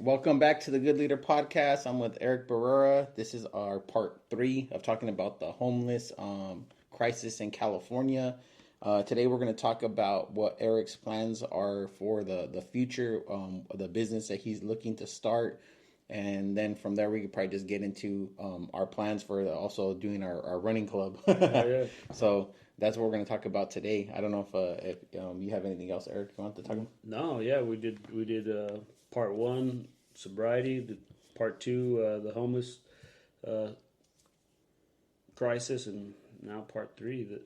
welcome back to the Good Leader Podcast. I'm with Eric Barrera. This is our part 3 of talking about the homeless crisis in California. Today we're going to talk about what Eric's plans are for the future of the business that he's looking to start. And then from there we could probably just get into our plans for also doing our running club. Yeah. So that's what we're going to talk about today. I don't know if you have anything else, Eric, you want to talk about? No, yeah, we did part 1, sobriety, part 2, the homeless crisis, and now part 3, the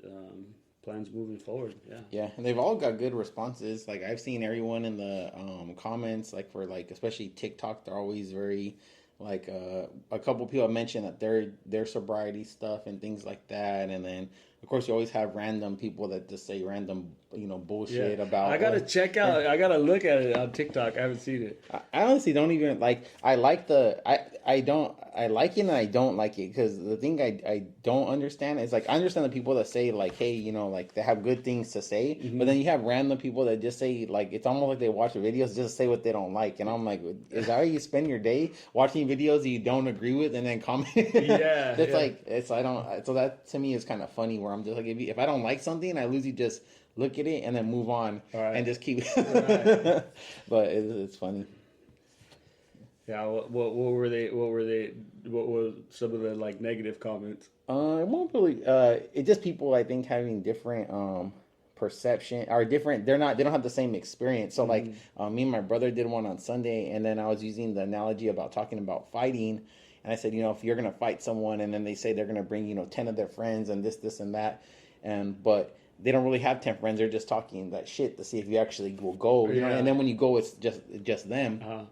plans moving forward. Yeah, and they've all got good responses. Like I've seen everyone in the comments, like for like especially TikTok, they're always very like a couple people have mentioned that their sobriety stuff and things like that, and then of course you always have random people that just say random bullshit about. I gotta check out. I gotta look at it on TikTok. I haven't seen it. I honestly don't even like. I like I don't. I like it and I don't like it because the thing I don't understand is like I understand the people that say like, hey, like they have good things to say, but then you have random people that just say like it's almost like they watch the videos just say what they don't like, and I'm like, is that how you spend your day watching videos that you don't agree with and then comment? Yeah, it's like I don't. So that to me is kind of funny where I'm just like if I don't like something, I literally just look at it and then move on and just keep. Right. But it's funny. Yeah, what were they? What were some of the like negative comments? It won't really. It's just people I think having different perception or different. They don't have the same experience. So like me and my brother did one on Sunday, and then I was using the analogy about talking about fighting, and I said if you're gonna fight someone, and then they say they're gonna bring 10 of their friends and this and that, but they don't really have 10 friends. They're just talking that shit to see if you actually will go. And then when you go, it's just them.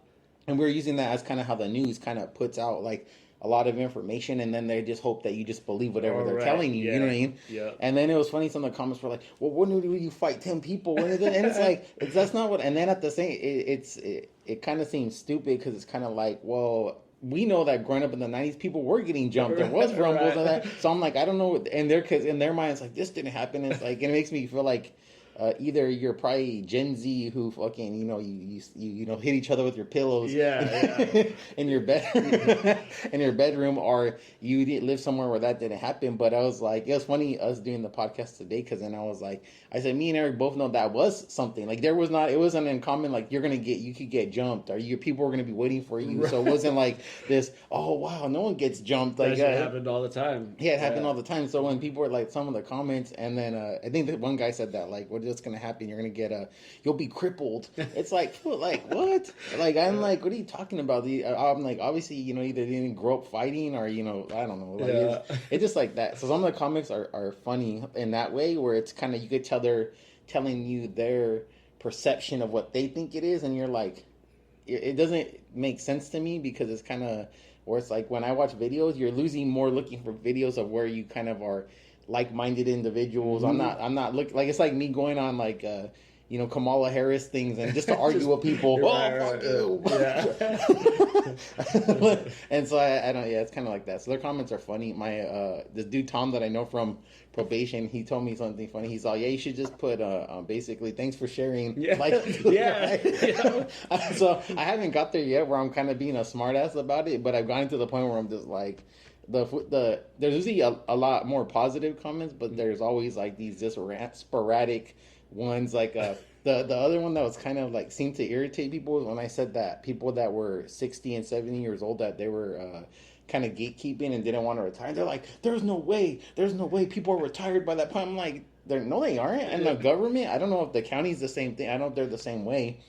And we're using that as kind of how the news kind of puts out like a lot of information, and then they just hope that you just believe whatever they're telling you. Yeah. You know what I mean? Yeah. And then it was funny. Some of the comments were like, "Well, when do you fight 10 people?" And it's like that's not what. And then at the same, it kind of seems stupid because it's kind of like, well, we know that growing up in the 90s, people were getting jumped. There was rumbles and that. So I'm like, I don't know. And because in their minds, like this didn't happen. And it's like it makes me feel like. Either you're probably Gen Z who fucking you hit each other with your pillows in your bed in your bedroom, or you live somewhere where that didn't happen. But I was like, it was funny us doing the podcast today because then I said me and Eric both know that was something like it wasn't uncommon like you could get jumped or people were gonna be waiting for you. Right. So it wasn't like this. Oh wow, no one gets jumped. Like that happened all the time. Yeah, it happened all the time. So when people were like some of the comments, and then I think that one guy said that like what. What's gonna happen? You're gonna get you'll be crippled. It's like what? Like I'm like, what are you talking about? I'm like, obviously, either they didn't grow up fighting or I don't know. Like it's just like that. So some of the comics are funny in that way, where it's kind of you could tell they're telling you their perception of what they think it is, and you're like, it doesn't make sense to me because it's kind of where it's like when I watch videos, you're losing more looking for videos of where you kind of are. Like-minded individuals. I'm not looking like it's like me going on like Kamala Harris things and just to argue with people. Fuck you. Yeah. And so I don't. Yeah, it's kind of like that. So their comments are funny. My this dude Tom that I know from probation, he told me something funny. He's like, yeah, you should just put basically thanks for sharing. Yeah. So I haven't got there yet where I'm kind of being a smartass about it, but I've gotten to the point where I'm just like. There's usually a lot more positive comments, but there's always like these just sporadic ones. Like the other one that was kind of like seemed to irritate people was when I said that people that were 60 and 70 years old that they were kind of gatekeeping and didn't want to retire. They're like, there's no way people are retired by that point. I'm like, no, they aren't. And the government, I don't know if the county's the same thing. I don't know if they're the same way.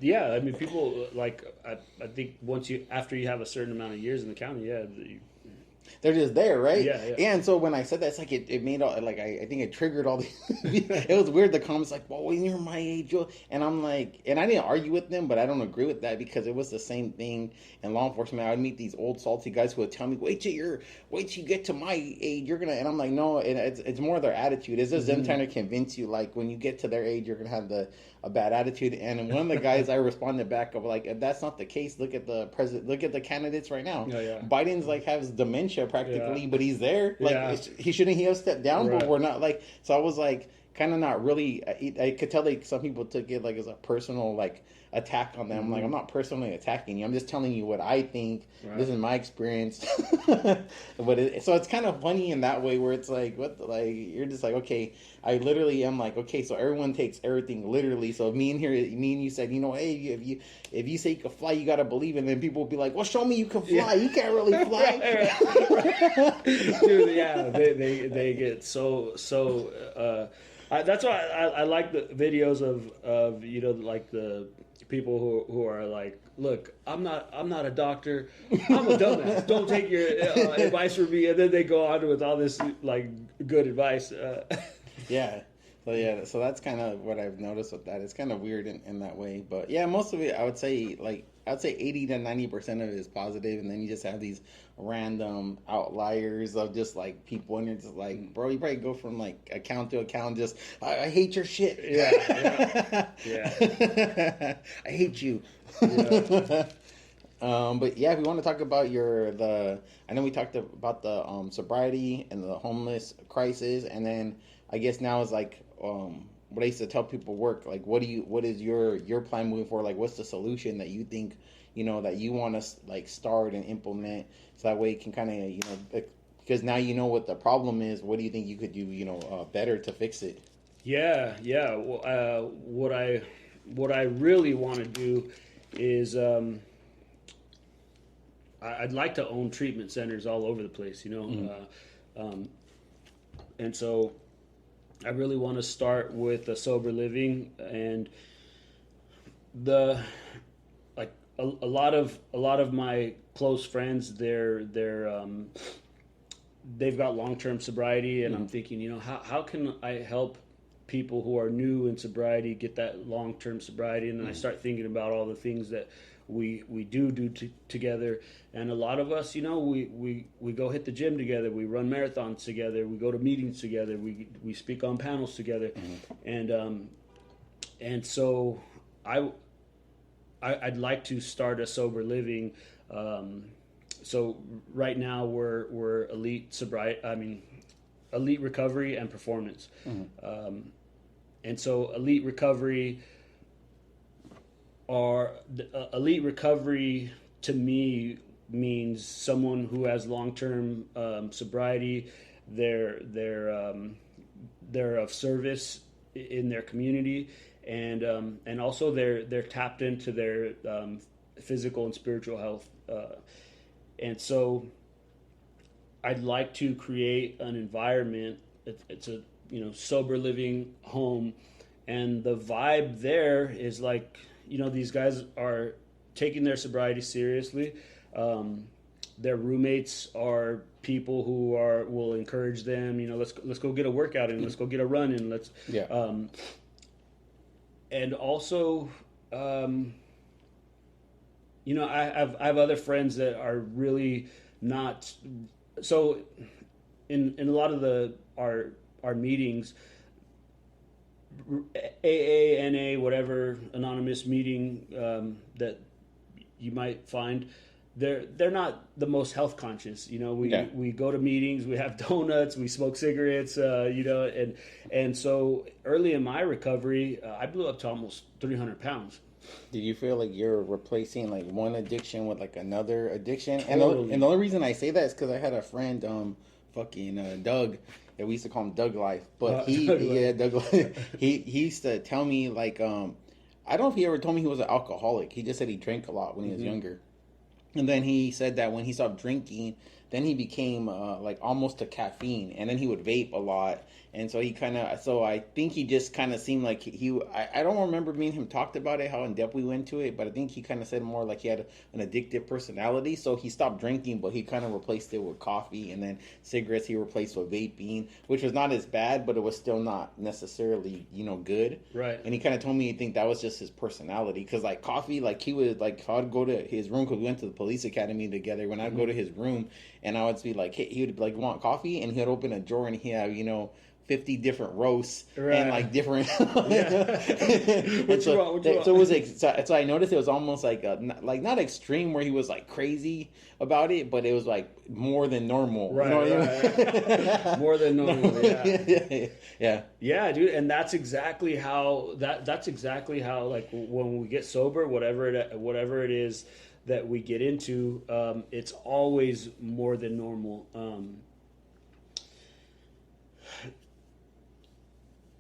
Yeah, I mean, people like I think after you have a certain amount of years in the county, they're just there, right? Yeah. And so when I said that, it's like it made all like I think it triggered all the. It was weird. The comments like, "Well, when you're my age," and I'm like, and I didn't argue with them, but I don't agree with that because it was the same thing in law enforcement. I would meet these old salty guys who would tell me, wait till you get to my age, you're gonna," and I'm like, no, it's more their attitude. It's just them trying to convince you, like when you get to their age, you're gonna have a bad attitude. And one of the guys I responded back of like, if that's not the case, look at the candidates right now. Biden's like has dementia practically, but he's there. Like he shouldn't have stepped down, but we're not like. So I was like, kind of not really. I could tell some people took it like as a personal like attack on them. Like, I'm not personally attacking you. I'm just telling you what I think. Right. This is my experience. So it's kind of funny in that way where it's like, like you're just like, okay, I literally am like, okay, so everyone takes everything literally. So me and you said, hey, if you say you can fly, you gotta believe it. And then people will be like, well, show me you can fly. Yeah. You can't really fly. Right. Dude, yeah, they get so. That's why I like the videos of like the people who are like, look, I'm not a doctor, I'm a dumbass. Don't take your advice from me, and then they go on with all this like good advice. Yeah. So that's kind of what I've noticed with that. It's kind of weird in that way, but yeah, most of it I would say 80 to 90% of it is positive, and then you just have these random outliers of just like people, and you're just like, bro, you probably go from like account to account, just I hate your shit. Yeah. I hate you. Yeah. But yeah, if we want to talk about I know we talked about the sobriety and the homeless crisis, and then I guess now is like what I used to tell people work, like what is your plan moving forward? Like, what's the solution that you think that you want to like start and implement, so that way it can kind of because now you know what the problem is. What do you think you could do better to fix it? Yeah. Well, what I really want to do is I'd like to own treatment centers all over the place, and so I really want to start with a sober living, and a lot of my close friends, they've got long-term sobriety, and I'm thinking, how can I help people who are new in sobriety get that long-term sobriety? And then I start thinking about all the things that we do together, and a lot of us, we go hit the gym together, we run marathons together, we go to meetings together, we speak on panels together, and so I'd like to start a sober living. So right now we're elite sobriety, elite recovery and performance, and so elite recovery to me means someone who has long-term sobriety. They're of service in their community, and also they're tapped into their physical and spiritual health, and so I'd like to create an environment. It's a sober living home, and the vibe there is like, these guys are taking their sobriety seriously. Their roommates are people who will encourage them. Let's go get a workout in. Let's go get a run in. And also, I have other friends that are really not. So, in a lot of our meetings, AA, NA, whatever anonymous meeting that you might find, they're not the most health conscious. We go to meetings, we have donuts, we smoke cigarettes, and so early in my recovery, I blew up to almost 300 pounds. Did you feel like you're replacing like one addiction with like another addiction? Totally. And the only reason I say that is because I had a friend, Doug. Yeah, we used to call him Doug Life, but Doug Life. He used to tell me like, I don't know if he ever told me he was an alcoholic. He just said he drank a lot when he was younger, and then he said that when he stopped drinking, then he became like almost to caffeine, and then he would vape a lot. And so I think he just kind of seemed like I don't remember me and him talked about it, how in depth we went to it, but I think he kind of said more like he had an addictive personality. So he stopped drinking, but he kind of replaced it with coffee, and then cigarettes he replaced with vaping, which was not as bad, but it was still not necessarily, good. Right. And he kind of told me he think that was just his personality. Cause like coffee, like he would like, if I'd go to his room, cause we went to the police academy together, when I'd go to his room and I would be like, he would like want coffee, and he would open a drawer and he had, 50 different roasts Right. and like different. What you want? So it was like, so I noticed it was almost like not extreme where he was like crazy about it, but it was like more than normal. Right, you know what I mean? right. More than normal. Yeah. Yeah. Dude, and that's exactly how like when we get sober, whatever it is that we get into, it's always more than normal.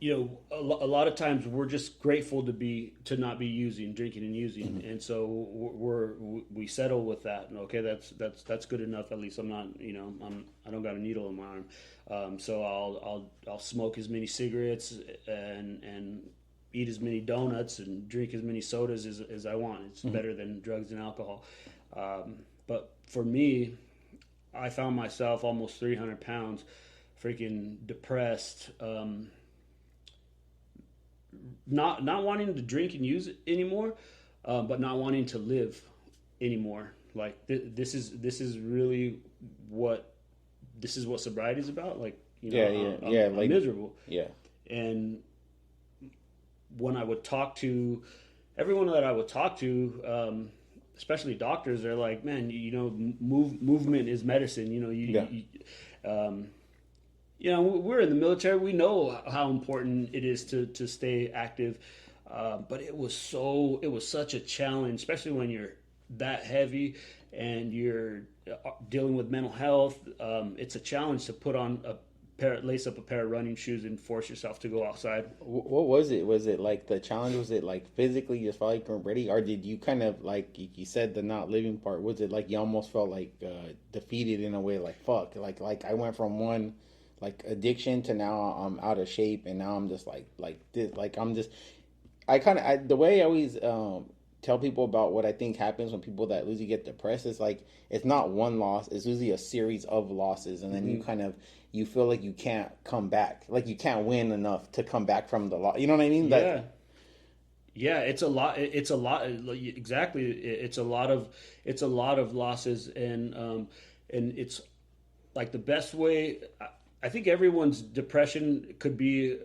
A lot of times we're just grateful to not be drinking and using, and so we settle with that. And okay, that's good enough. At least I'm not, I don't got a needle in my arm. So I'll smoke as many cigarettes and eat as many donuts and drink as many sodas as I want. It's better than drugs and alcohol. But for me, I found myself almost 300 pounds, freaking depressed. Not wanting to drink and use anymore, but not wanting to live anymore. Like this is really what sobriety is about. Like I'm like, miserable. Yeah. And when I would talk to everyone that I would talk to, especially doctors, they're like, man, movement is medicine. We're in the military. We know how important it is to stay active, but it was such a challenge, especially when you're that heavy and you're dealing with mental health. It's a challenge to put on lace up a pair of running shoes and force yourself to go outside. What was it? Was it like the challenge? Was it like physically just felt like you weren't ready, or did you kind of like you said the not living part? Was it like you almost felt like defeated in a way? Like fuck, like I went from one like addiction to now I'm out of shape and now I'm just like this, like I'm just the way I always tell people about what I think happens when people that usually get depressed is like it's not one loss, it's usually a series of losses, and then you feel like you can't come back, like you can't win enough to come back from the loss. You know what I mean? Yeah, it's a lot. It's a lot. Exactly. It's a lot of losses, and it's like the best way. I think everyone's depression could be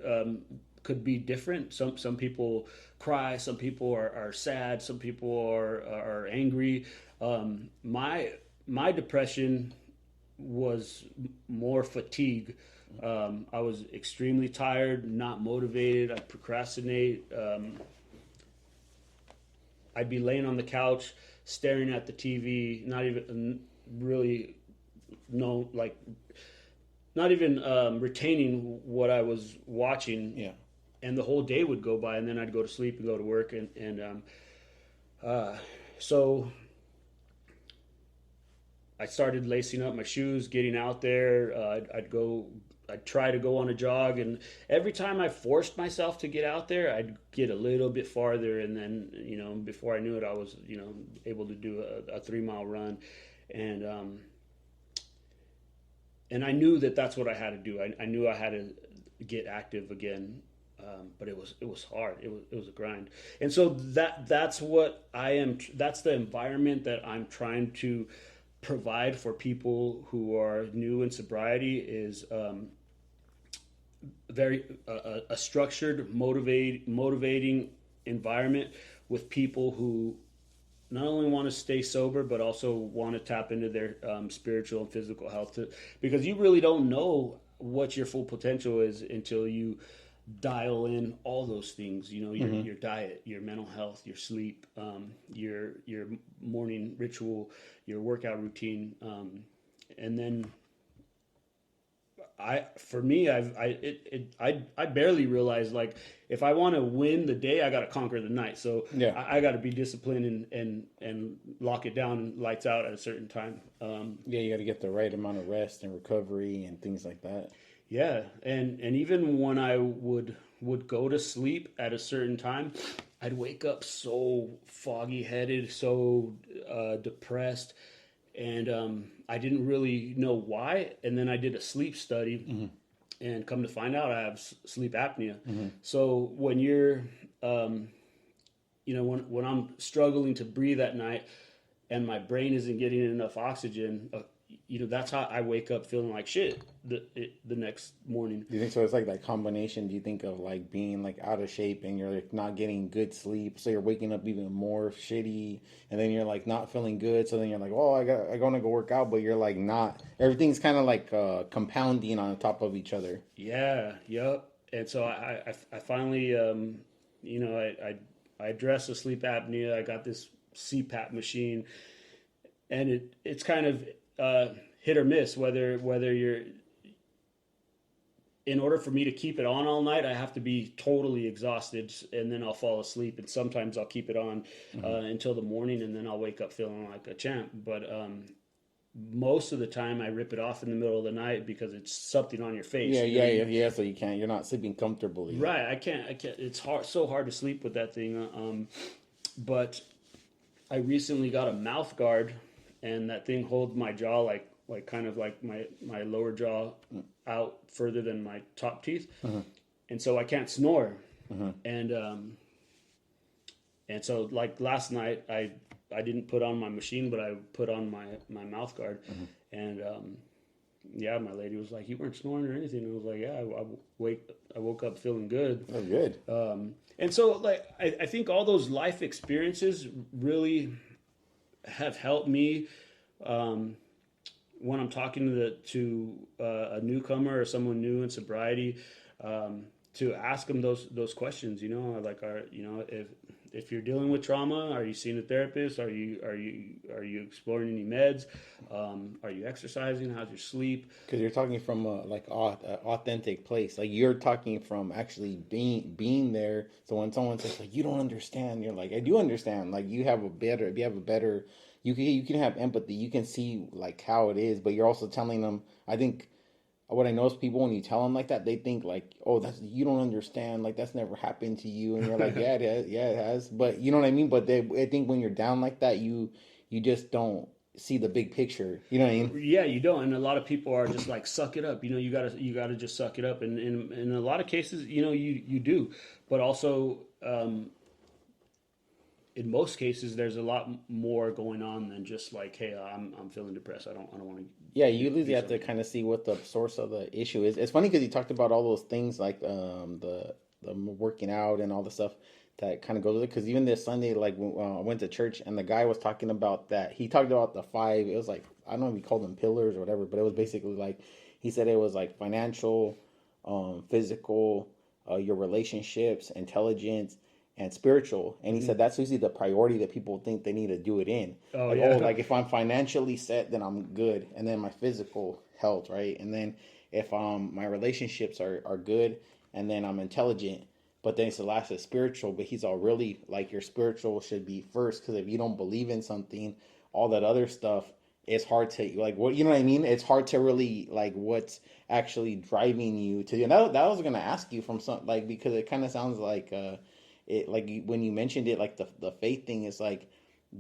different. Some people cry, some people are sad, some people are angry. My depression was more fatigue. I was extremely tired, not motivated. I'd procrastinate. I'd be laying on the couch, staring at the TV, not even really not even retaining what I was watching. Yeah. And the whole day would go by, and then I'd go to sleep and go to work, so I started lacing up my shoes, getting out there. I'd try to go on a jog, and every time I forced myself to get out there, I'd get a little bit farther, and then before I knew it, I was able to do a 3-mile run, and I knew that that's what I had to do. I knew I had to get active again, but it was hard. It was a grind, and so that's what I am. That's the environment that I'm trying to provide for people who are new in sobriety is a structured, motivating environment with people who not only want to stay sober, but also want to tap into their spiritual and physical health, because you really don't know what your full potential is until you dial in all those things. Your diet, your mental health, your sleep, your morning ritual, your workout routine, and then I barely realized, like, if I want to win the day, I got to conquer the night. So yeah. I got to be disciplined and lock it down and lights out at a certain time. You got to get the right amount of rest and recovery and things like that. Yeah, and even when I would go to sleep at a certain time, I'd wake up so foggy headed, so depressed, and I didn't really know why. And then I did a sleep study, and come to find out I have sleep apnea. So when you're, when I'm struggling to breathe at night, and my brain isn't getting enough oxygen, that's how I wake up feeling like shit the next morning. Do you think so? It's like that combination. Do you think of like being like out of shape and you're like not getting good sleep, so you're waking up even more shitty, and then you're like not feeling good, so then you're like, oh, I want to go work out, but you're like not. Everything's kind of like compounding on top of each other. Yeah, yep. And so I finally, I addressed the sleep apnea. I got this CPAP machine, and it's kind of hit or miss whether you're. In order for me to keep it on all night, I have to be totally exhausted, and then I'll fall asleep. And sometimes I'll keep it on until the morning, and then I'll wake up feeling like a champ. But most of the time, I rip it off in the middle of the night because it's something on your face. Yeah. So you're not sleeping comfortably. Right. I can't. It's so hard to sleep with that thing. But I recently got a mouth guard, and that thing holds my jaw like kind of like my lower jaw out further than my top teeth, and so I can't snore. And so like last night I didn't put on my machine, but I put on my mouth guard, and my lady was like, "You weren't snoring or anything?" And I was like, "Yeah, I woke up feeling good." Oh, good. And so like I think all those life experiences really have helped me. When I'm talking to a newcomer or someone new in sobriety, to ask them those questions, like if you're dealing with trauma, are you seeing a therapist? Are you exploring any meds? Are you exercising? How's your sleep? Because you're talking from a authentic place. Like you're talking from actually being there. So when someone says like you don't understand, you're like, I do understand. Like you have a better. You can have empathy. You can see like how it is, but you're also telling them. I think what I know is people when you tell them like that, they think like, oh, you don't understand. Like that's never happened to you, and you're like, yeah, it has. But you know what I mean. But I think when you're down like that, you just don't see the big picture. You know what I mean? Yeah, you don't. And a lot of people are just like, suck it up. You gotta just suck it up. And in a lot of cases, you do. But also, in most cases, there's a lot more going on than just like, hey, I'm feeling depressed. I don't want to. Yeah, you usually have to kind of see what the source of the issue is. It's funny because you talked about all those things like the working out and all the stuff that kind of goes with it. Because even this Sunday, like I went to church and the guy was talking about that. He talked about the 5. It was like, I don't know if he called them pillars or whatever, but it was basically like he said it was like financial, physical, your relationships, intelligence, and spiritual. And he said that's usually the priority that people think they need to do it in. Like if I'm financially set, then I'm good, and then my physical health, right? And then if my relationships are good, and then I'm intelligent. But then it's the last is spiritual. But he's all really like your spiritual should be first, because if you don't believe in something, all that other stuff, it's hard to like what you know what I mean. It's hard to really like what's actually driving you to. And that I was gonna ask you from some like because it kind of sounds like it like when you mentioned it like the faith thing is like,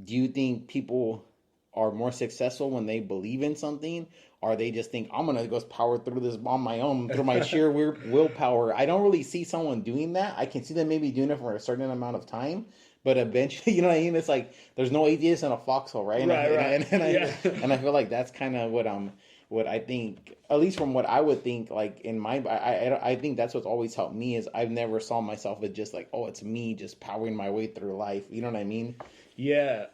do you think people are more successful when they believe in something, or they just think I'm gonna go power through this on my own through my sheer willpower? I don't really see someone doing that. I can see them maybe doing it for a certain amount of time, but eventually, you know what I mean? It's like there's no atheist in a foxhole, right? And I feel like that's kind of what I think, at least from what I would think, like in my, I think that's what's always helped me is I've never saw myself as just like, oh, it's me just powering my way through life. You know what I mean? Yeah.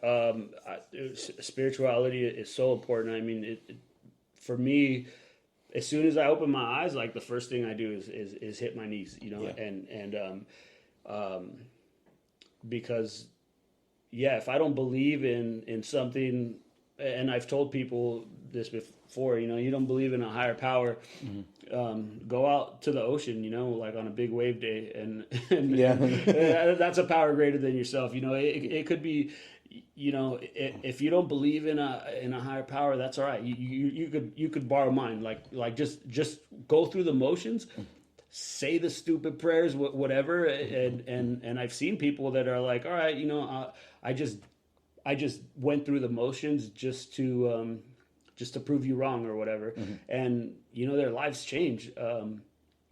Spirituality is so important. I mean, for me, as soon as I open my eyes, like the first thing I do is hit my knees, because if I don't believe in something, and I've told people this before, you don't believe in a higher power, go out to the ocean, like on a big wave day, and that's a power greater than yourself. It could be, if you don't believe in a higher power, that's all right. You could borrow mine, like just go through the motions, say the stupid prayers, whatever, and I've seen people that are like, all right, I just went through the motions just to prove you wrong or whatever, and their lives change.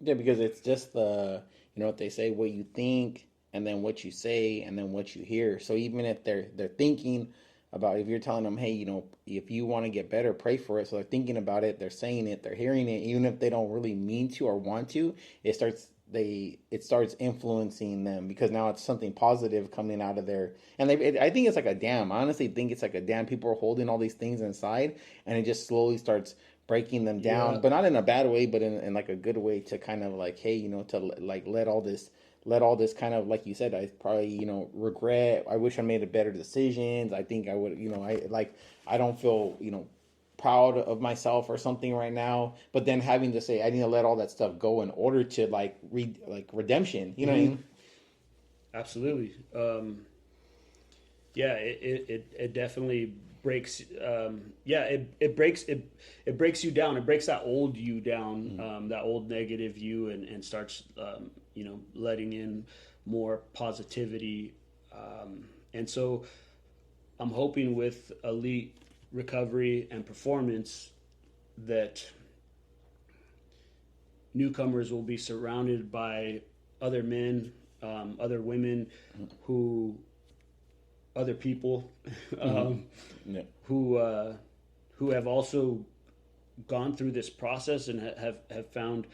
Yeah, because it's just what they say, what you think, and then what you say, and then what you hear. So even if they're thinking about if you're telling them, hey, if you want to get better, pray for it. So they're thinking about it, they're saying it, they're hearing it, even if they don't really mean to or want to. It starts influencing them, because now it's something positive coming out of there. And I think it's like a dam. I honestly think it's like a dam. People are holding all these things inside, and it just slowly starts breaking them down, but not in a bad way, but in like a good way, to kind of like, hey, to like let all this kind of, like you said, I probably, regret. I wish I made a better decisions. I think I would, I don't feel, proud of myself or something right now. But then having to say, I need to let all that stuff go in order to like redemption. You know what I mean? Absolutely. Yeah, it definitely breaks. It breaks you down. It breaks that old you down, that old negative you, and starts letting in more positivity. And so I'm hoping with elite recovery and performance that newcomers will be surrounded by other men, other women, other people who have also gone through this process and have found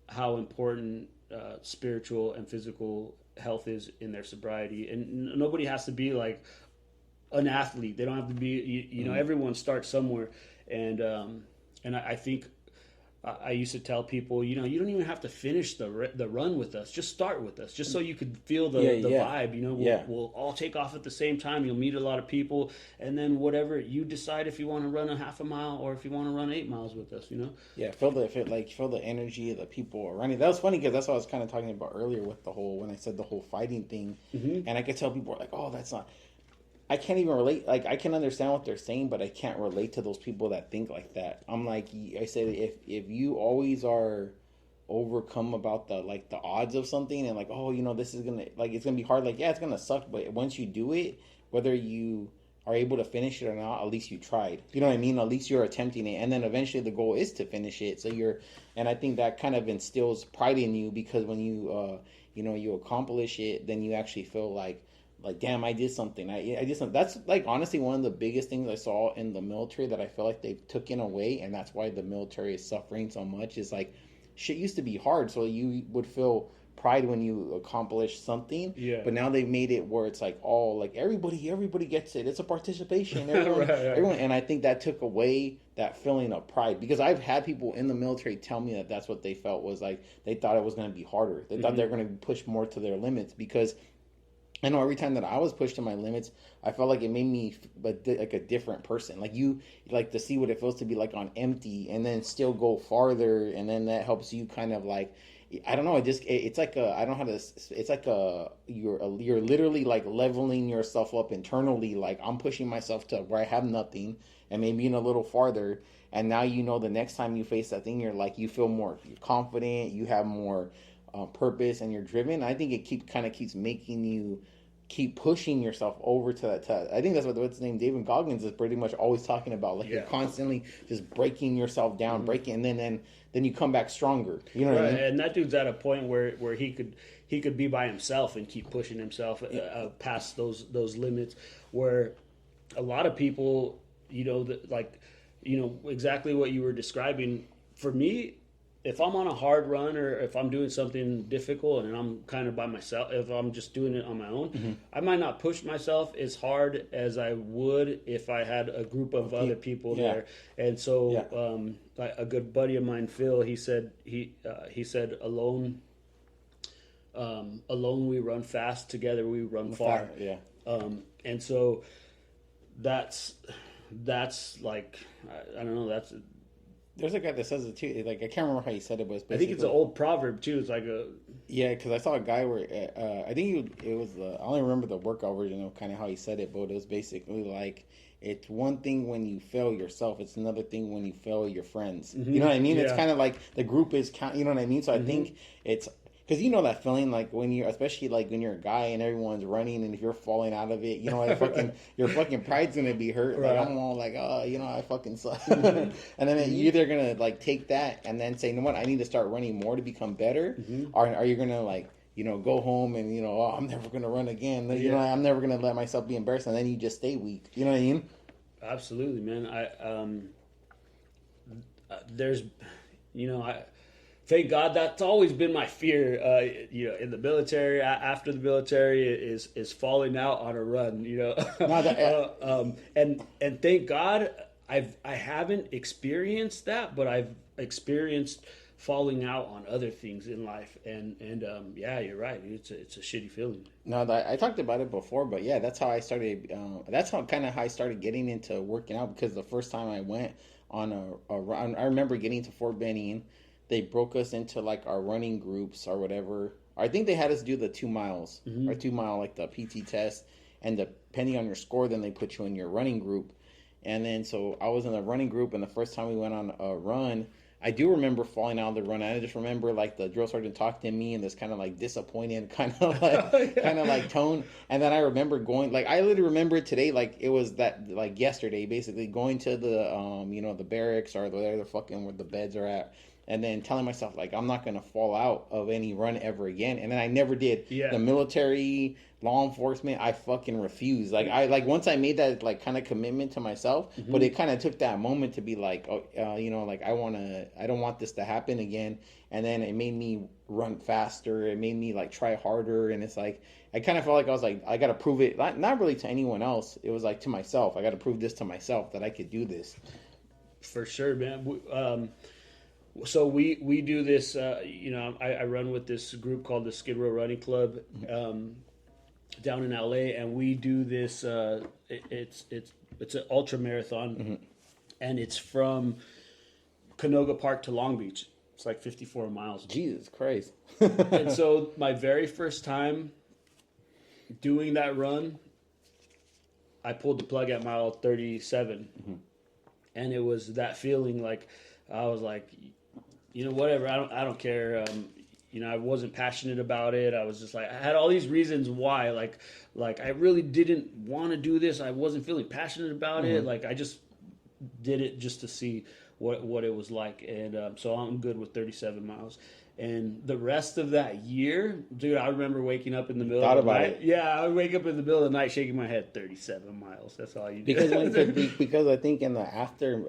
how important spiritual and physical health is in their sobriety. And nobody has to be like an athlete. They don't have to be, everyone starts somewhere. And I think I used to tell people, you don't even have to finish the run with us. Just start with us, just so you could feel the vibe. We'll all take off at the same time. You'll meet a lot of people, and then whatever you decide, if you want to run a half a mile or if you want to run 8 miles with us, Yeah, feel the energy of the people running. That was funny, because that's what I was kind of talking about earlier with when I said the whole fighting thing, and I could tell people were like, oh, that's not. I can't even relate. Like, I can understand what they're saying, but I can't relate to those people that think like that. I'm like, I say, if you always are overcome about the odds of something, and like, oh, this is gonna, like, it's gonna be hard. Like, yeah, it's gonna suck, but once you do it, whether you are able to finish it or not, at least you tried. You know what I mean? At least you're attempting it, and then eventually the goal is to finish it. So and I think that kind of instills pride in you, because when you you accomplish it, then you actually feel like, damn, I did something. I did something. That's like honestly one of the biggest things I saw in the military that I feel like they took in away, and that's why the military is suffering so much. Is like, shit used to be hard, so you would feel pride when you accomplish something. Yeah. But now they've made it where it's like all like everybody gets it. It's a participation. Everyone, and I think that took away that feeling of pride, because I've had people in the military tell me that that's what they felt, was like they thought it was going to be harder. They thought they were going to push more to their limits, because I know every time that I was pushed to my limits, I felt like it made me like a different person. Like, you like to see what it feels to be like on empty, and then still go farther, and then that helps you kind of like, I don't know. It's like I don't know how to. It's like you're literally like leveling yourself up internally. Like, I'm pushing myself to where I have nothing, and maybe in a little farther. And now the next time you face that thing, you feel more confident. You have more purpose, and you're driven. I think it keeps making you keep pushing yourself over to that test. I think that's what's his name, David Goggins, is pretty much always talking about. Like, you're constantly just breaking yourself down, breaking, and then you come back stronger. You know what I mean? And that dude's at a point where he could be by himself and keep pushing himself past those limits. Where a lot of people, exactly what you were describing. For me, if I'm on a hard run, or if I'm doing something difficult and I'm kind of by myself, if I'm just doing it on my own, I might not push myself as hard as I would if I had a group of other people there. And so, like a good buddy of mine, Phil, he said alone we run fast, together we run far. Yeah. And so that's like, I don't know, There's a guy that says it too. Like, I can't remember how he said it, but I think it's an old proverb too. It's like because I saw a guy where I think it was I only remember the workout version of kind of how he said it, but it was basically like, it's one thing when you fail yourself, it's another thing when you fail your friends. You know what I mean? It's kind of like the group is you know what I mean? So I think it's. Because that feeling, like, when you're, especially like when you're a guy and everyone's running, and if you're falling out of it, your fucking pride's gonna be hurt. Like, I'm all like, oh, I fucking suck. And then you're either gonna like take that and then say, you know what, I need to start running more to become better, or are you gonna like go home and oh, I'm never gonna run again. I'm never gonna let myself be embarrassed, and then you just stay weak. You know what I mean? Absolutely, man. There's, thank God that's always been my fear. In the military, after the military, is falling out on a run. And thank God I haven't experienced that, but I've experienced falling out on other things in life, and yeah, you're right. It's a shitty feeling. No, I talked about it before, but yeah, that's how I started. That's how I started getting into working out, because the first time I went on a run, I remember getting to Fort Benning. They broke us into like our running groups or whatever. I think they had us do the 2 miles or 2 mile, like the PT test, and depending on your score, then they put you in your running group. And then so I was in the running group, and the first time we went on a run, I do remember falling out of the run. I just remember like the drill sergeant talked to me in this kind of like disappointed kind of like tone. And then I remember going, like, I literally remember it today, like it was that like yesterday, basically going to the the barracks or where the beds are at, and then telling myself like I'm not gonna fall out of any run ever again. And then I never did. Yeah. The military, law enforcement, I fucking refused. Like once I made that like kind of commitment to myself, but it kind of took that moment to be like, like I don't want this to happen again. And then it made me run faster. It made me like try harder. And it's like I kind of felt like I was like, I got to prove it, not really to anyone else. It was like to myself. I got to prove this to myself that I could do this. For sure, man. So we do this. I run with this group called the Skid Row Running Club. Down in LA, and we do this. It's an ultra marathon, and it's from Canoga Park to Long Beach. It's like 54 miles. Jesus Christ! And so my very first time doing that run, I pulled the plug at mile 37, and it was that feeling like I was like, whatever. I don't care. I wasn't passionate about it. I was just like, I had all these reasons why, like I really didn't want to do this. I wasn't feeling passionate about it. Like I just did it just to see what it was like. And so I'm good with 37 miles. And the rest of that year, dude, I remember waking up in the middle of the night. Yeah, I would wake up in the middle of the night shaking my head. 37 miles. That's all you do. Because I think in the after,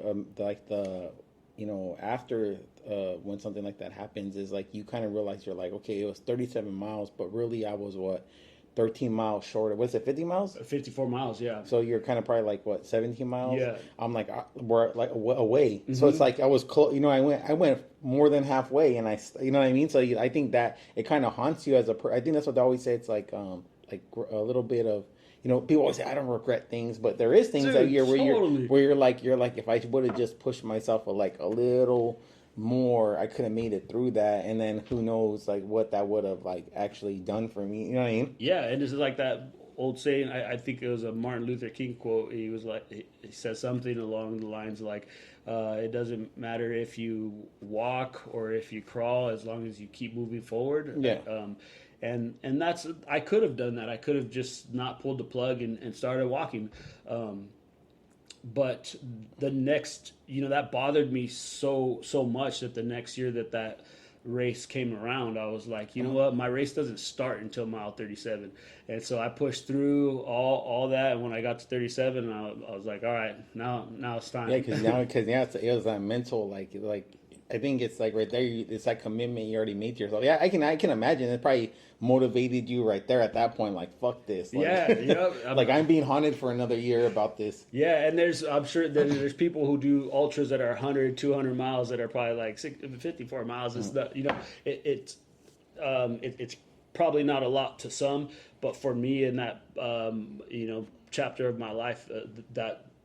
after when something like that happens, is like you kind of realize you're like, okay, it was 37 miles, but really I was 13 miles short. Was it 50 miles? 54 miles, yeah. So you're kind of probably like 17 miles. Yeah. I'm like we're like away. So it's like I was close. I went more than halfway, and you know what I mean. So I think that it kind of haunts you as I think that's what they always say. It's like a little bit of. People always say I don't regret things, but there is things that you're like if I would have just pushed myself a little more, I could have made it through that, and then who knows like what that would have like actually done for me. You know what I mean? Yeah, and this is like that old saying. I think it was a Martin Luther King quote. He was like, he said something along the lines like, "It doesn't matter if you walk or if you crawl, as long as you keep moving forward." Yeah. And that's, I could have done that. I could have just not pulled the plug and started walking. But the next, that bothered me so much that the next year that race came around, I was like, you know what, my race doesn't start until mile 37. And so I pushed through all that. And when I got to 37, I was like, all right, now it's time. Yeah, because it was that mental, like I think it's like right there, it's that commitment you already made to yourself. Yeah, I can imagine it probably motivated you right there at that point. Like, fuck this. Like, yeah. Like I'm being haunted for another year about this. Yeah, and I'm sure there's people who do ultras that are 100, 200 miles that are probably like 54 miles. It's not, it's probably not a lot to some, but for me in that chapter of my life,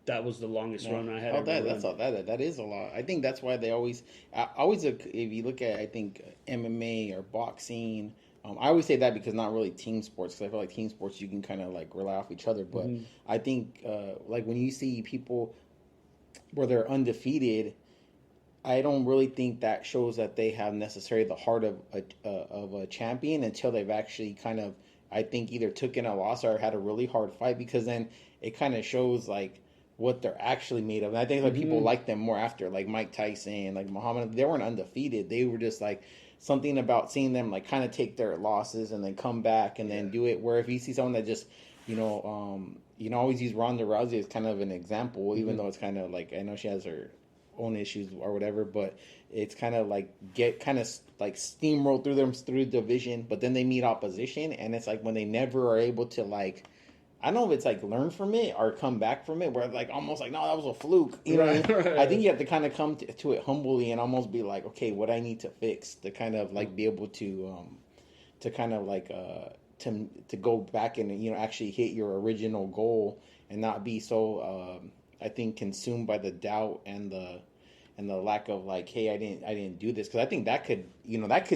that was the longest run I had. That is a lot. I think that's why they always if you look at, I think, MMA or boxing, I always say that because not really team sports, because I feel like team sports you can kind of like rely off each other. But I think like when you see people where they're undefeated, I don't really think that shows that they have necessarily the heart of a champion until they've actually kind of, I think, either took in a loss or had a really hard fight, because then it kind of shows like what they're actually made of. And I think like people like them more after, like Mike Tyson, like Muhammad. They weren't undefeated. They were just like something about seeing them like kind of take their losses and then come back and then do it. Where if you see someone that just, always use Ronda Rousey as kind of an example, even though it's kind of like, I know she has her own issues or whatever, but it's kind of like like steamroll through them through division, but then they meet opposition, and it's like when they never are able to like, I don't know if it's like learn from it or come back from it, where like almost like, no, that was a fluke. You know, Right. I think you have to kind of come to it humbly and almost be like, okay, what I need to fix to kind of like be able to kind of like to go back and actually hit your original goal and not be so I think consumed by the doubt and the lack of like, hey, I didn't do this, because I think that could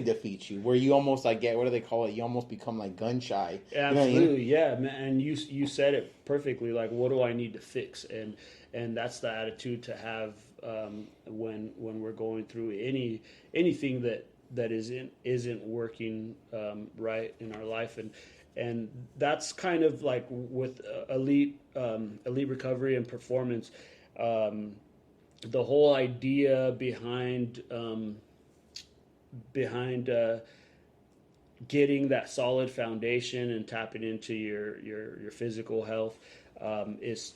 defeat you, where you almost like get, what do they call it? You almost become like gun shy. Absolutely, You know what I mean? yeah, man. And you said it perfectly. Like, what do I need to fix? And that's the attitude to have when we're going through anything that isn't working right in our life, and that's kind of like with elite recovery and performance. The whole idea behind getting that solid foundation and tapping into your physical health is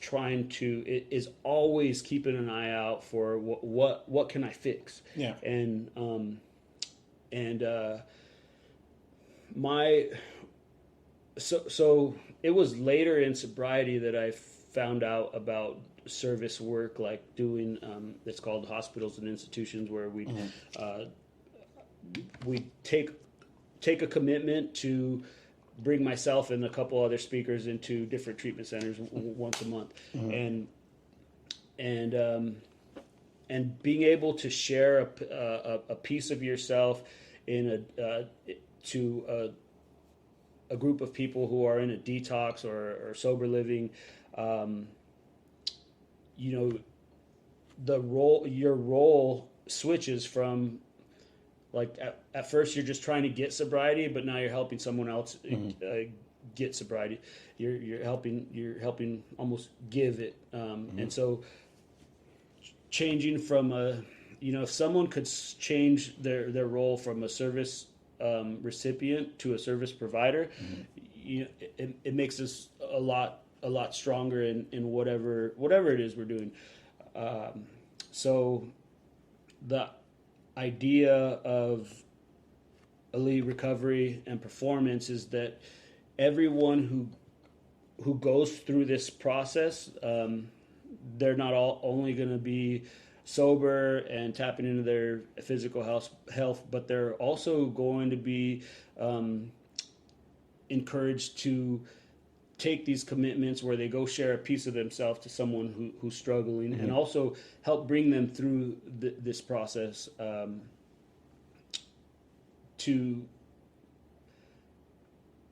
always keeping an eye out for what can I fix. Yeah. And so it was later in sobriety that I found out about service work, like doing it's called hospitals and institutions, where we take a commitment to bring myself and a couple other speakers into different treatment centers once a month, and being able to share a piece of yourself to a group of people who are in a detox or sober living. Your role switches from, like, at first you're just trying to get sobriety, but now you're helping someone else get sobriety. You're helping almost give it. And so changing from if someone could change their role from a service recipient to a service provider, it makes us a lot stronger in whatever it is we're doing. So the idea of elite recovery and performance is that everyone who goes through this process, they're not only going to be sober and tapping into their physical health, but they're also going to be encouraged to take these commitments where they go share a piece of themselves to someone who's struggling, and also help bring them through this process.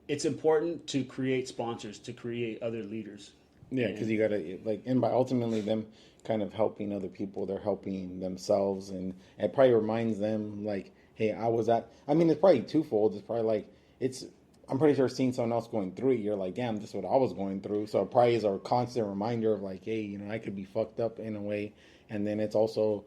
It's important to create sponsors, to create other leaders. Yeah, because you gotta like, and by ultimately them kind of helping other people, they're helping themselves, and it probably reminds them like, hey, I mean, it's probably twofold. It's probably like I'm pretty sure seeing someone else going through it, you're like, damn, this is what I was going through. So it probably is a constant reminder of like, hey, I could be fucked up in a way. And then it's also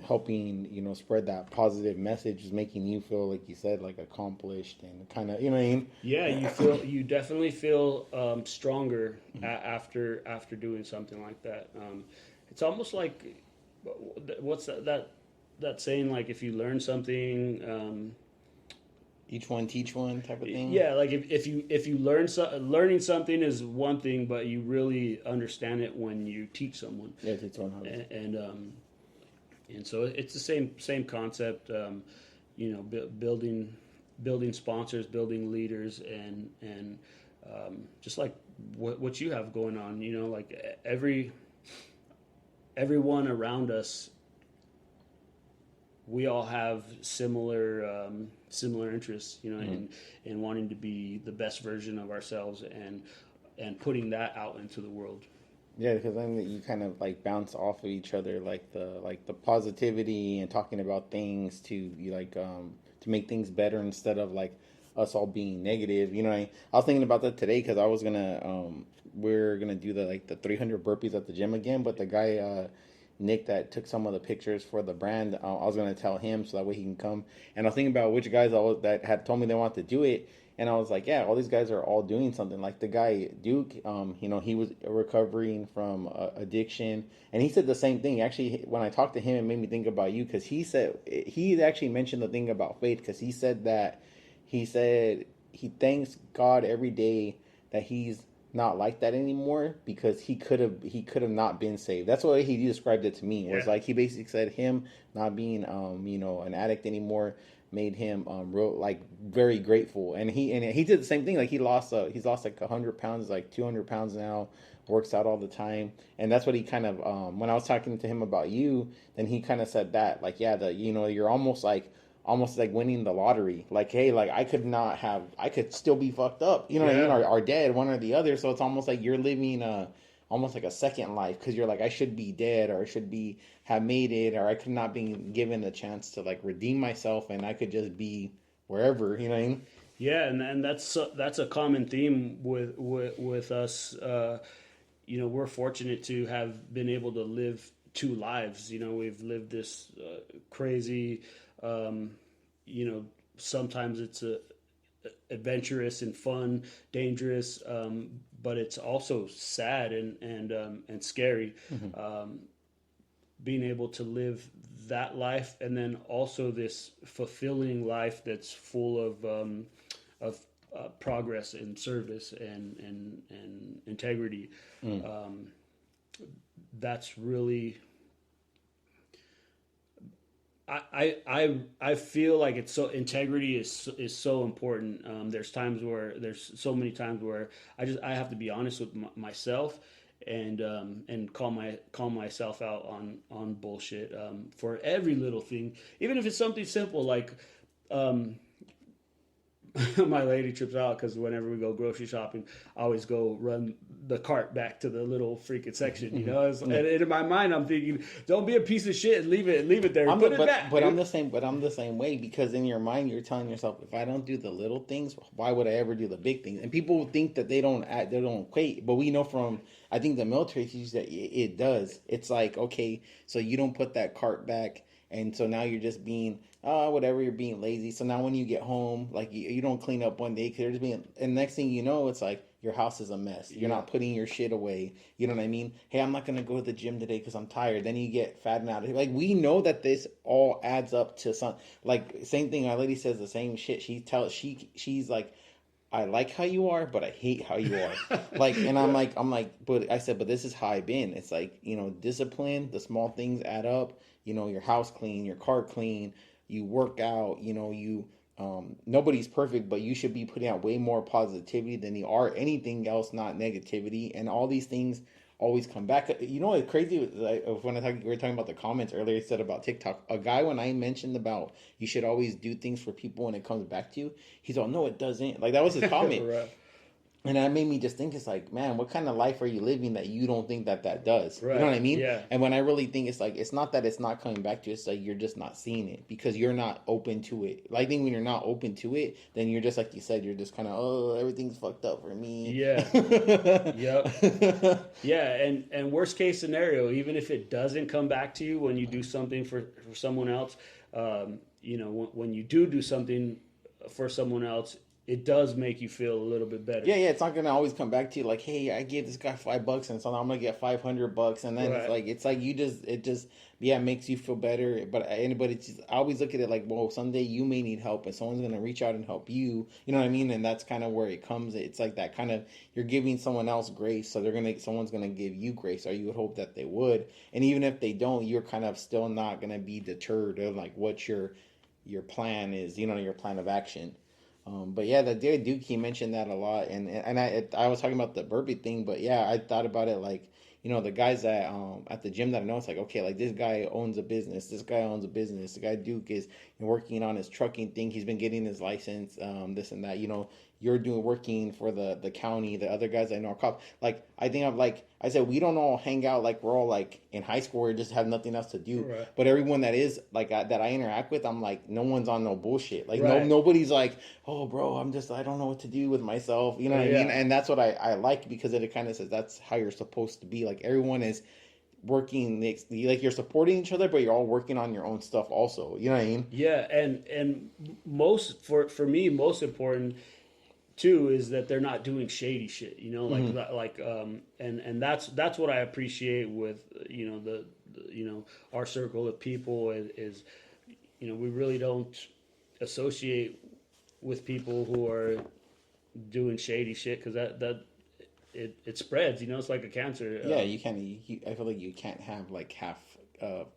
helping, spread that positive message, is making you feel, like you said, like accomplished and kind of, you know what I mean? Yeah, you definitely feel stronger after doing something like that. It's almost like, what's that saying? Like, if you learn something, each one teach one type of thing. Yeah, like if you learning something is one thing, but you really understand it when you teach someone. Yeah, teach one. And so it's the same concept. Building sponsors, building leaders, and just like what you have going on. Like everyone around us, we all have similar interests, in wanting to be the best version of ourselves and putting that out into the world. Yeah, because then you kind of like bounce off of each other, like the positivity and talking about things to make things better, instead of like us all being negative. I was thinking about that today, because I was we're gonna do the 300 burpees at the gym again, but the guy Nick that took some of the pictures for the brand. I was gonna tell him so that way he can come. And I was thinking about which guys that had told me they wanted to do it. And I was like, yeah, all these guys are all doing something. Like the guy Duke, he was recovering from addiction, and he said the same thing. Actually, when I talked to him, it made me think about you because he actually mentioned the thing about faith because he said he thanks God every day that he's not like that anymore because he could have not been saved. That's the way he described it to me. It was like he basically said him not being an addict anymore made him very grateful, and he did the same thing. Like he's lost like 100 pounds, like 200 pounds now, works out all the time, and that's what he kind of when I was talking to him about you, then he kind of said that like you're almost like winning the lottery. Like, hey, like I could still be fucked up, what I mean, or dead, one or the other. So it's almost like you're living almost like a second life because you're like, I should be dead, or I should have made it, or I could not be given the chance to like redeem myself, and I could just be wherever, you know what I mean? Yeah, and that's a common theme with us. We're fortunate to have been able to live two lives. We've lived this crazy. Sometimes it's adventurous and fun, dangerous, but it's also sad and scary. Mm-hmm. Being able to live that life, and then also this fulfilling life that's full of progress and service and integrity. Mm. That's really. I feel like it's so integrity is so important. There's so many times where I have to be honest with myself and call myself out on bullshit for every little thing, even if it's something simple like my lady trips out because whenever we go grocery shopping, I always go run the cart back to the little freaking section, And in my mind, I'm thinking, don't be a piece of shit and leave it there. Put it back. But I'm the same way because in your mind, you're telling yourself, if I don't do the little things, why would I ever do the big things? And people think that they don't equate, but we know from I think the military teaches that it does. It's like, okay, so you don't put that cart back. And so now you're just being, whatever, you're being lazy. So now when you get home, like you don't clean up one day because you're just being, and next thing you know, it's like your house is a mess. You're not putting your shit away. You know what I mean? Hey, I'm not going to go to the gym today because I'm tired. Then you get fat and out of it. Like we know that this all adds up to some, like same thing. Our lady says the same shit. She's like, I like how you are, but I hate how you are. Like, and I'm like, but I said, but this is how I've been. It's like, discipline, the small things add up. Your house clean, your car clean, you work out, nobody's perfect, but you should be putting out way more positivity than you are anything else, not negativity. And all these things always come back. What's crazy was when we were talking about the comments earlier, I said about TikTok, a guy, when I mentioned about you should always do things for people when it comes back to you, he's all, no, it doesn't. Like that was his comment. Right. And that made me just think, it's like, man, what kind of life are you living that you don't think that does? Right. You know what I mean? Yeah. And when I really think it's like, it's not that it's not coming back to you, it's like you're just not seeing it because you're not open to it. Like, I think when you're not open to it, then you're just, like you said, you're just kind of, oh, everything's fucked up for me. Yeah. Yep. Yeah. And worst case scenario, even if it doesn't come back to you when you do something for someone else, when you do something for someone else, it does make you feel a little bit better. Yeah, it's not gonna always come back to you like, hey, I gave this guy $5 and so now I'm gonna get $500, and then right. it's like it just makes you feel better. But it's just, I always look at it like, well, someday you may need help and someone's gonna reach out and help you. You know what I mean? And that's kind of where it comes. It's like that kind of, you're giving someone else grace, so someone's gonna give you grace, or you would hope that they would. And even if they don't, you're kind of still not gonna be deterred of like what your plan is. Your plan of action. But yeah, the Duke, he mentioned that a lot, and I was talking about the burpee thing, but yeah, I thought about it like, the guys that at the gym that I know, it's like, okay, like this guy owns a business, the guy Duke is working on his trucking thing, he's been getting his license, this and that, you're working for the county, the other guys I know are cops. Like, I think I said, we don't all hang out like we're all like in high school or just have nothing else to do. Right. But everyone that is like that I interact with, I'm like, no one's on no bullshit. Like right. Nobody's like, oh bro, I don't know what to do with myself. You know what I mean? And that's what I like, because it kind of says that's how you're supposed to be. Like everyone is working like you're supporting each other, but you're all working on your own stuff also. You know what I mean? Yeah, and most for me, most important too is that they're not doing shady shit. You know, and that's what I appreciate with the our circle of people is we really don't associate with people who are doing shady shit because that it spreads. It's like a cancer. Yeah, you can't. I feel like you can't have like half of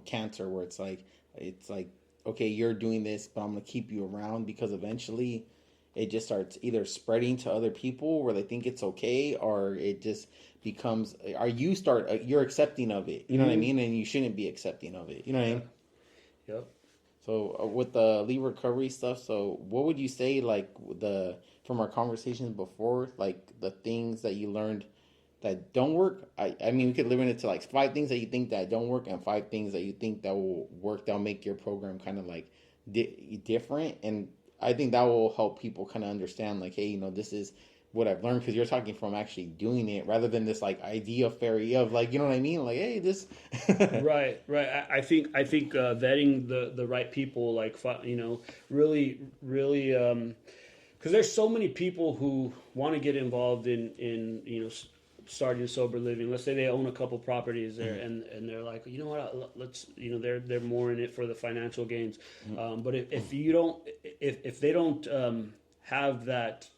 cancer where it's like okay, you're doing this, but I'm gonna keep you around because eventually it just starts either spreading to other people where they think it's okay, or it just becomes you're accepting of it. You know what I mean? And you shouldn't be accepting of it. You know what I mean? Yep. So with the lead recovery stuff, so what would you say like from our conversations before, like the things that you learned that don't work? I mean, we could limit it to like 5 things that you think that don't work and 5 things that you think that will work, that'll make your program kind of like different. And I think that will help people kind of understand like, hey, this is what I've learned, because you're talking from actually doing it rather than this like idea fairy of like, you know what I mean? Like, hey, this. Right. I think vetting the right people, like, really, because there's so many people who want to get involved in starting sober living. Let's say they own a couple properties there, and they're like, you know what, let's they're more in it for the financial gains. But if you don't, if they don't have that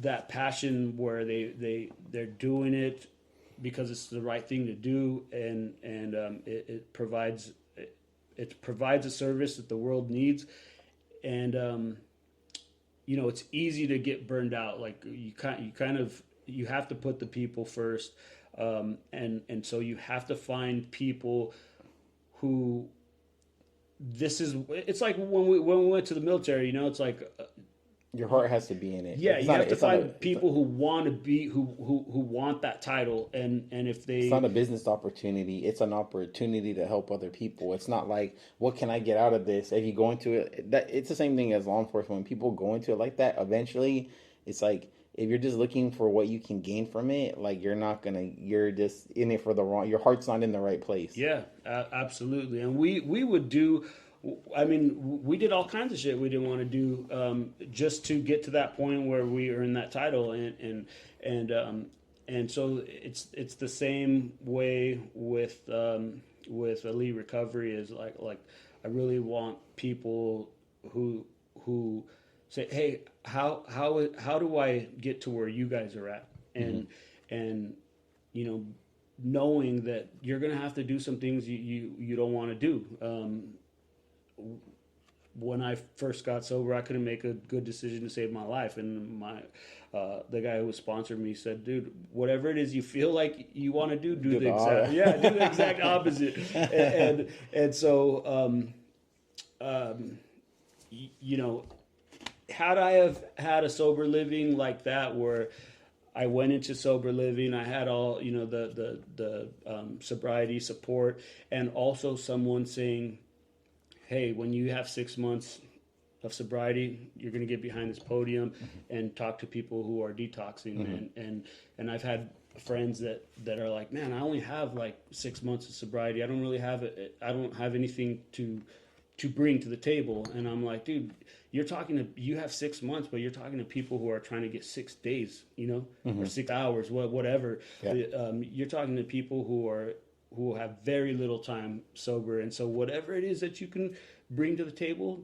that passion where they're doing it because it's the right thing to do, and it provides a service that the world needs, and it's easy to get burned out. Like you have to put the people first, and so you have to find people who it's like when we went to the military. It's like. Your heart has to be in it. Yeah, you have to find people who want to be who want that title, and if they. It's not a business opportunity. It's an opportunity to help other people. It's not like, what can I get out of this? If you go into it, it's the same thing as law enforcement. When people go into it like that, eventually, it's like if you're just looking for what you can gain from it, like you're just in it for the wrong. Your heart's not in the right place. Yeah, absolutely. And we would do. I mean, we did all kinds of shit we didn't want to do just to get to that point where we earned that title, and so it's the same way with elite recovery. Is like I really want people who say, hey, how do I get to where you guys are at, and knowing that you're gonna have to do some things you don't want to do. When I first got sober, I couldn't make a good decision to save my life, and the guy who was sponsoring me said, "Dude, whatever it is you feel like you want to do the exact opposite." and so had I have had a sober living like that, where I went into sober living, I had all the sobriety support, and also someone saying, hey, when you have 6 months of sobriety, you're going to get behind this podium and talk to people who are detoxing. And I've had friends that are like, man, I only have like 6 months of sobriety. I don't really have it. I don't have anything to bring to the table. And I'm like, dude, you have 6 months, but you're talking to people who are trying to get 6 days, or 6 hours, whatever. Yeah. You're talking to people who have very little time sober, and so whatever it is that you can bring to the table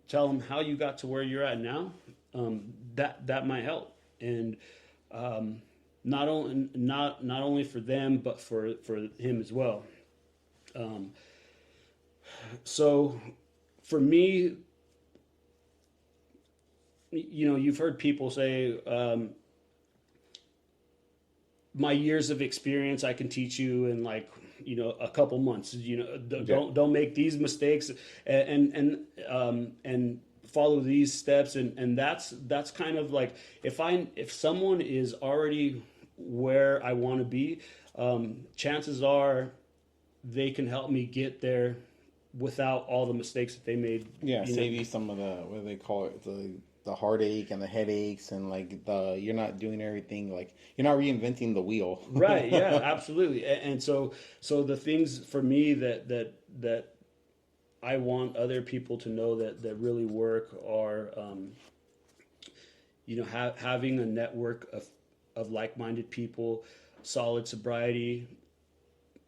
tell them how you got to where you're at now, that might help, and not only for them but for him as well. So for me, you've heard people say, my years of experience I can teach you in like a couple months. Don't make these mistakes, and follow these steps, and that's kind of like if someone is already where I want to be, chances are they can help me get there without all the mistakes that they made. Yeah, save you some of the, what do they call it, the heartache and the headaches and like you're not doing everything, like you're not reinventing the wheel. Right. Yeah. Absolutely. And so the things for me that I want other people to know that really work are, having a network of like-minded people, solid sobriety,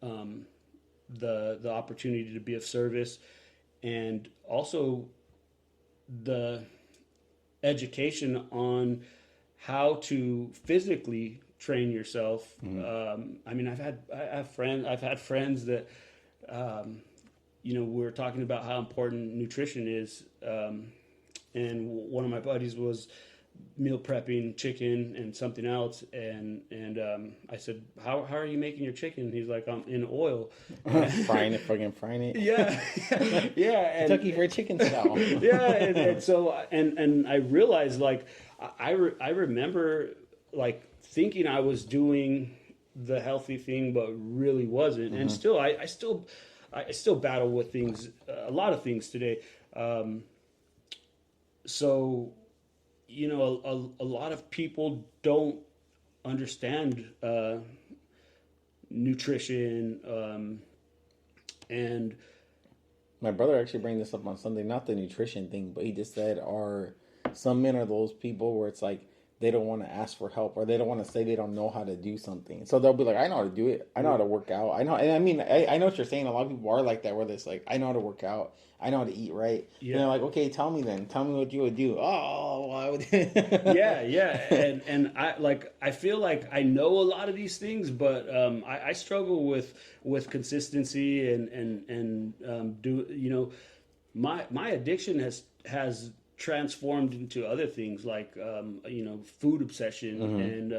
the opportunity to be of service, and also the education on how to physically train yourself. I mean, I've had friends that, we're talking about how important nutrition is. And one of my buddies was meal prepping chicken and something else, and I said, how are you making your chicken? He's like, I'm in oil. frying it. Yeah. And Kentucky Fried Chicken style. Yeah. And so and I realized, like, I remember like thinking I was doing the healthy thing, but really wasn't. And still I still battle with things, a lot of things today. So, a lot of people don't understand nutrition, and my brother actually bring this up on Sunday, not the nutrition thing, but he just said, some men are those people where it's like they don't want to ask for help, or they don't want to say they don't know how to do something. So they'll be like, I know how to do it. I know how to work out. I know. And I mean, I know what you're saying. A lot of people are like that, where it's like, I know how to work out. I know how to eat right. Yeah. And they're like, okay, tell me then. Tell me what you would do. Oh, well, I would. Yeah. And I feel like I know a lot of these things, but I struggle with consistency and my addiction has transformed into other things, like food obsession. And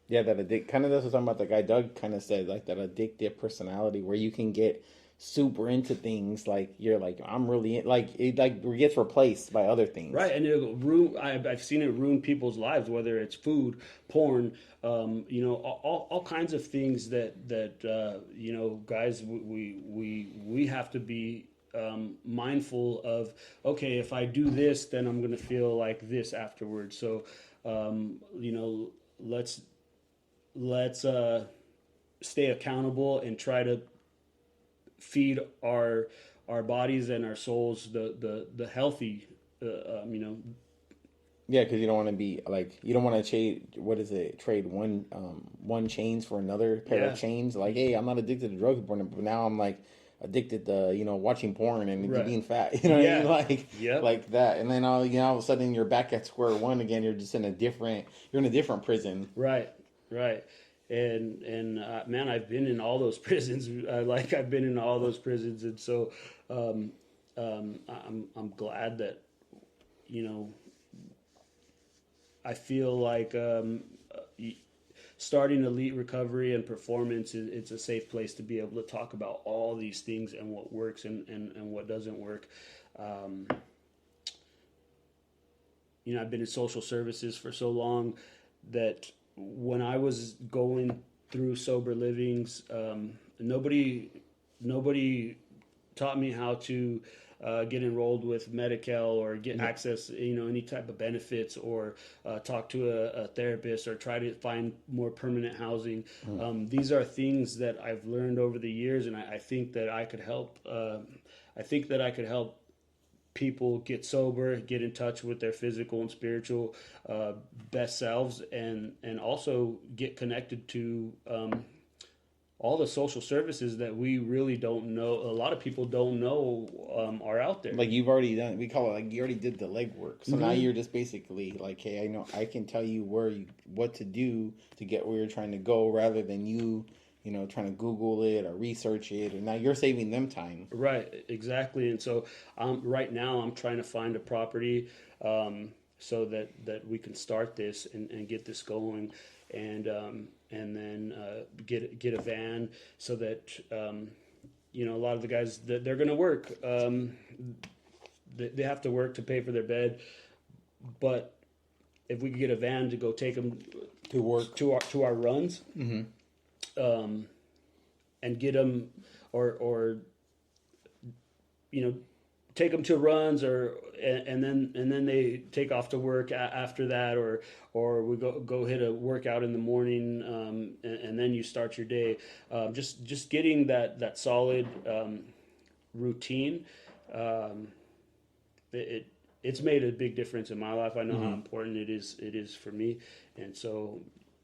that kind of, that's what I'm talking about. The guy Doug kind of said, like, that addictive personality where you can get super into things, like you're like, I'm really like, it gets replaced by other things, right? And I've seen it ruin people's lives, whether it's food, porn, all kinds of things that guys, we have to be mindful of. Okay, if I do this, then I'm going to feel like this afterwards. So, let's stay accountable and try to feed our bodies and our souls the healthy, Yeah, because you don't want to be like, you don't want to trade one chains for another pair of chains. Like, hey, I'm not addicted to drugs, but now I'm like addicted to watching porn and being fat. You know what I mean? Like, like that. And then all of a sudden you're back at square one again. You're just in a different prison. Right. And man, I've been in all those prisons. I've been in all those prisons, and so I'm glad that I feel like starting Elite Recovery and Performance, it's a safe place to be able to talk about all these things and what works and what doesn't work. I've been in social services for so long that when I was going through sober livings, nobody taught me how to get enrolled with Medi-Cal or get access, any type of benefits, or talk to a therapist, or try to find more permanent housing. These are things that I've learned over the years, and I think that I could help. I think that I could help people get sober, get in touch with their physical and spiritual best selves, and also get connected to all the social services that we really don't know. A lot of people don't know are out there. Like, you've already done, we call it, like, you already did the legwork. So now you're just basically like, hey, I know I can tell you what to do to get where you're trying to go, rather than you trying to Google it or research it. And now you're saving them time. Right, exactly. And so right now I'm trying to find a property so that we can start this and get this going, and then get a van, so that a lot of the guys that they're going to work, they have to work to pay for their bed, but if we could get a van to go take them to work to our runs, and get them or take them to runs, and then they take off to work after that, or we go hit a workout in the morning, and then you start your day. Just getting that solid routine. It's made a big difference in my life. I know how important it is for me, and so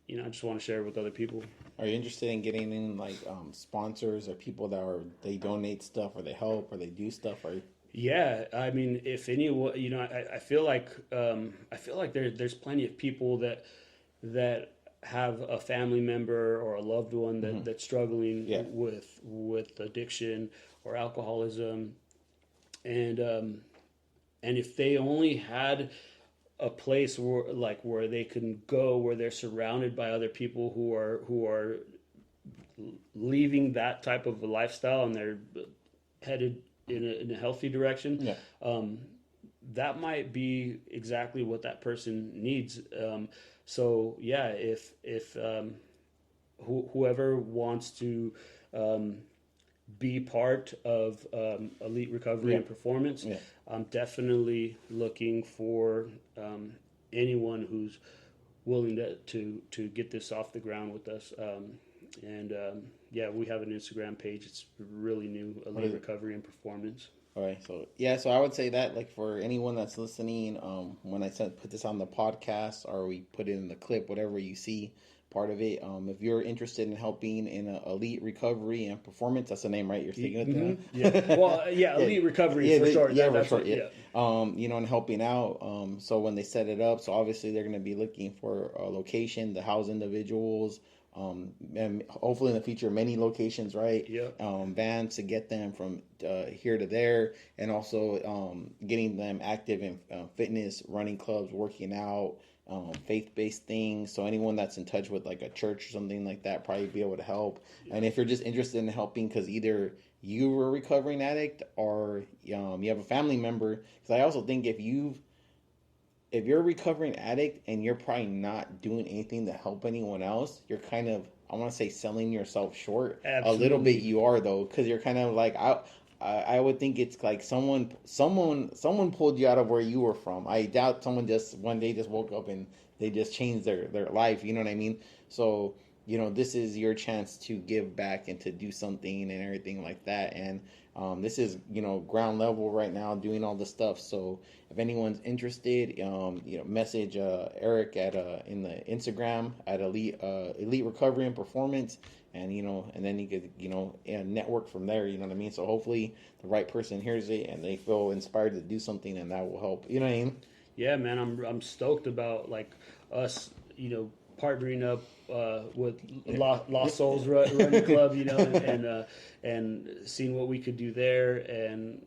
I just want to share it with other people. Are you interested in getting in like sponsors or people that they donate stuff or they help or they do stuff? Or yeah, I mean, if anyone, I feel like there's plenty of people that have a family member or a loved one that's struggling with addiction or alcoholism, and if they only had a place where they can go, where they're surrounded by other people who are leaving that type of a lifestyle and they're headed in a healthy direction, that might be exactly what that person needs. So yeah, if whoever wants to be part of elite recovery and performance, I'm definitely looking for anyone who's willing to get this off the ground with us. We have an Instagram page. It's really new, elite recovery and performance. All right, so I would say that, like, for anyone that's listening, when I put this on the podcast or we put it in the clip, whatever you see part of it, if you're interested in helping in elite recovery and performance, that's the name, right? You're thinking of that? Yeah. Well, elite recovery for short. Yeah, for short. Yeah. And helping out. So when they set it up, so obviously they're going to be looking for a location to house individuals. And hopefully in the future, many locations, right? Yeah. Vans to get them from here to there, and also getting them active in fitness, running clubs, working out, faith-based things. So anyone that's in touch with like a church or something like that probably be able to help. Yeah. And if you're just interested in helping because either you were a recovering addict or you have a family member, because I also think if you're a recovering addict and you're probably not doing anything to help anyone else, you're kind of, I want to say, selling yourself short. Absolutely. A little bit you are, though, because you're kind of like, I would think it's like someone pulled you out of where you were from. I doubt someone just one day just woke up and they just changed their life. You know what I mean? So, this is your chance to give back and to do something and everything like that. And this is, ground level right now doing all the stuff. So if anyone's interested, message Eric at in the Instagram at Elite Recovery and Performance. And, and then you could, network from there, you know what I mean? So hopefully the right person hears it and they feel inspired to do something, and that will help. You know what I mean? Yeah, man, I'm stoked about like us, partnering up with Lost Souls Running Club, and seeing what we could do there, and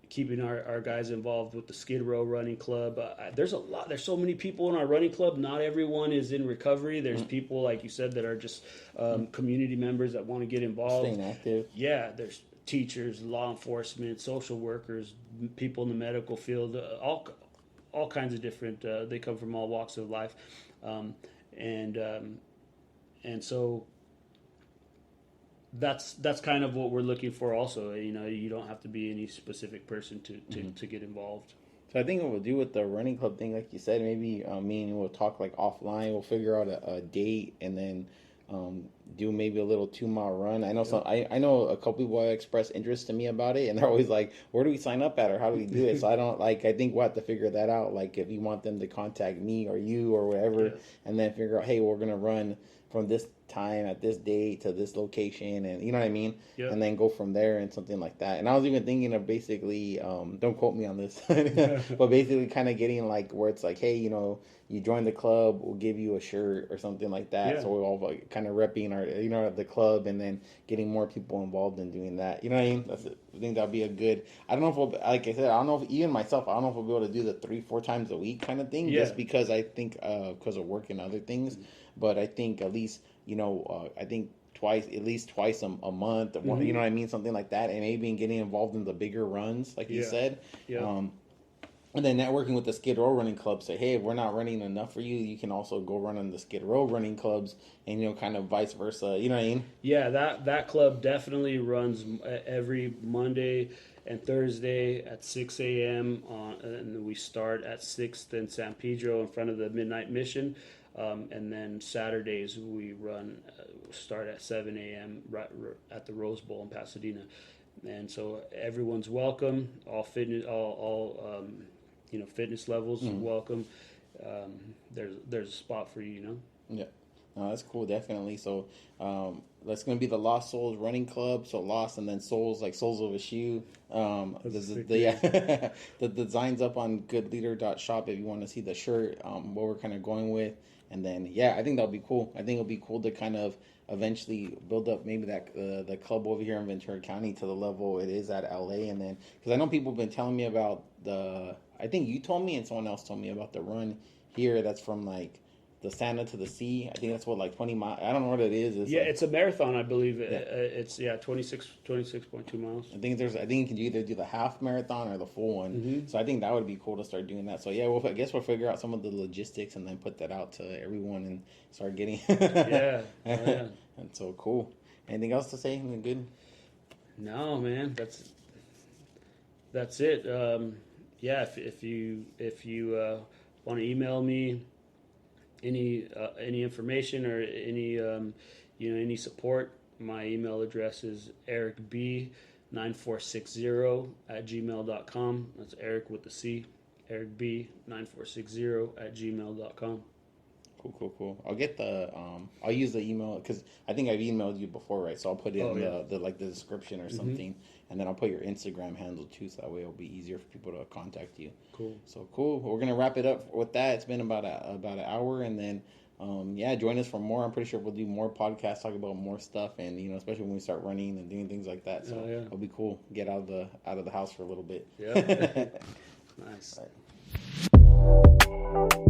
keeping our guys involved with the Skid Row Running Club. There's so many people in our running club. Not everyone is in recovery. There's people, like you said, that are just community members that want to get involved. Staying active. Yeah, there's teachers, law enforcement, social workers, people in the medical field, all kinds of different. They come from all walks of life, and so that's kind of what we're looking for. Also, you don't have to be any specific person to get involved. So I think what we'll do with the running club thing, like you said, maybe me and you will talk like offline. We'll figure out a date and then do maybe a little 2-mile run. I know I know a couple people have expressed interest to me about it, and they're always like, "Where do we sign up at, or how do we do it?" So I think we'll have to figure that out. Like if you want them to contact me or you or whatever, and then figure out, hey, we're gonna run from this time at this date to this location, and you know what I mean, and then go from there and something like that. And I was even thinking of basically, don't quote me on this, but basically kind of getting like where it's like, hey, you join the club, we'll give you a shirt or something like that. So we're all like kind of repping our, the club, and then getting more people involved in doing that. You know what I mean? I think that'd be a good. I don't know if like I said, I don't know if even myself, I don't know if we'll be able to do the 3-4 times a week kind of thing, just because I think because of work and other things. But I think at least, I think at least twice a month, you know what I mean? Something like that. And maybe getting involved in the bigger runs, like you said. And then networking with the Skid Row running club, say, hey, if we're not running enough for you, you can also go run on the Skid Row running clubs, and kind of vice versa. You know what I mean? Yeah, that club definitely runs every Monday and Thursday at 6 a.m. And we start at 6th and San Pedro in front of the Midnight Mission. And then Saturdays we start at 7 a.m. right at the Rose Bowl in Pasadena. And so everyone's welcome. All fitness, fitness levels are welcome. There's a spot for you. Yeah. No, that's cool, definitely. So that's going to be the Lost Souls Running Club. So Lost and then Souls, like Souls of a Shoe. The design's up on goodleader.shop if you want to see the shirt, what we're kind of going with. And then, I think that'll be cool. I think it'll be cool to kind of eventually build up maybe that the club over here in Ventura County to the level it is at LA. And then, because I know people have been telling me about I think you told me and someone else told me about the run here that's from like the Santa to the sea. I think that's what, like 20 miles. I don't know what it is. It's a marathon, I believe. It's 26.2 miles. I think you can either do the half marathon or the full one. Mm-hmm. So I think that would be cool to start doing that. So I guess we'll figure out some of the logistics and then put that out to everyone and start getting. Yeah. And so cool. Anything else to say? Anything good? No, man. That's it. If you want to email me any information or any support, my email address is ericb9460@gmail.com. That's Eric with the C, ericb9460@gmail.com. Cool. I'll get I'll use the email because I think I've emailed you before, right? So I'll put it in the description or something, and then I'll put your Instagram handle too, so that way it'll be easier for people to contact you. Cool. So cool. We're gonna wrap it up with that. It's been about an hour, and then join us for more. I'm pretty sure we'll do more podcasts, talk about more stuff, and especially when we start running and doing things like that. So it'll be cool. Get out of the house for a little bit. Yeah. Nice. All right.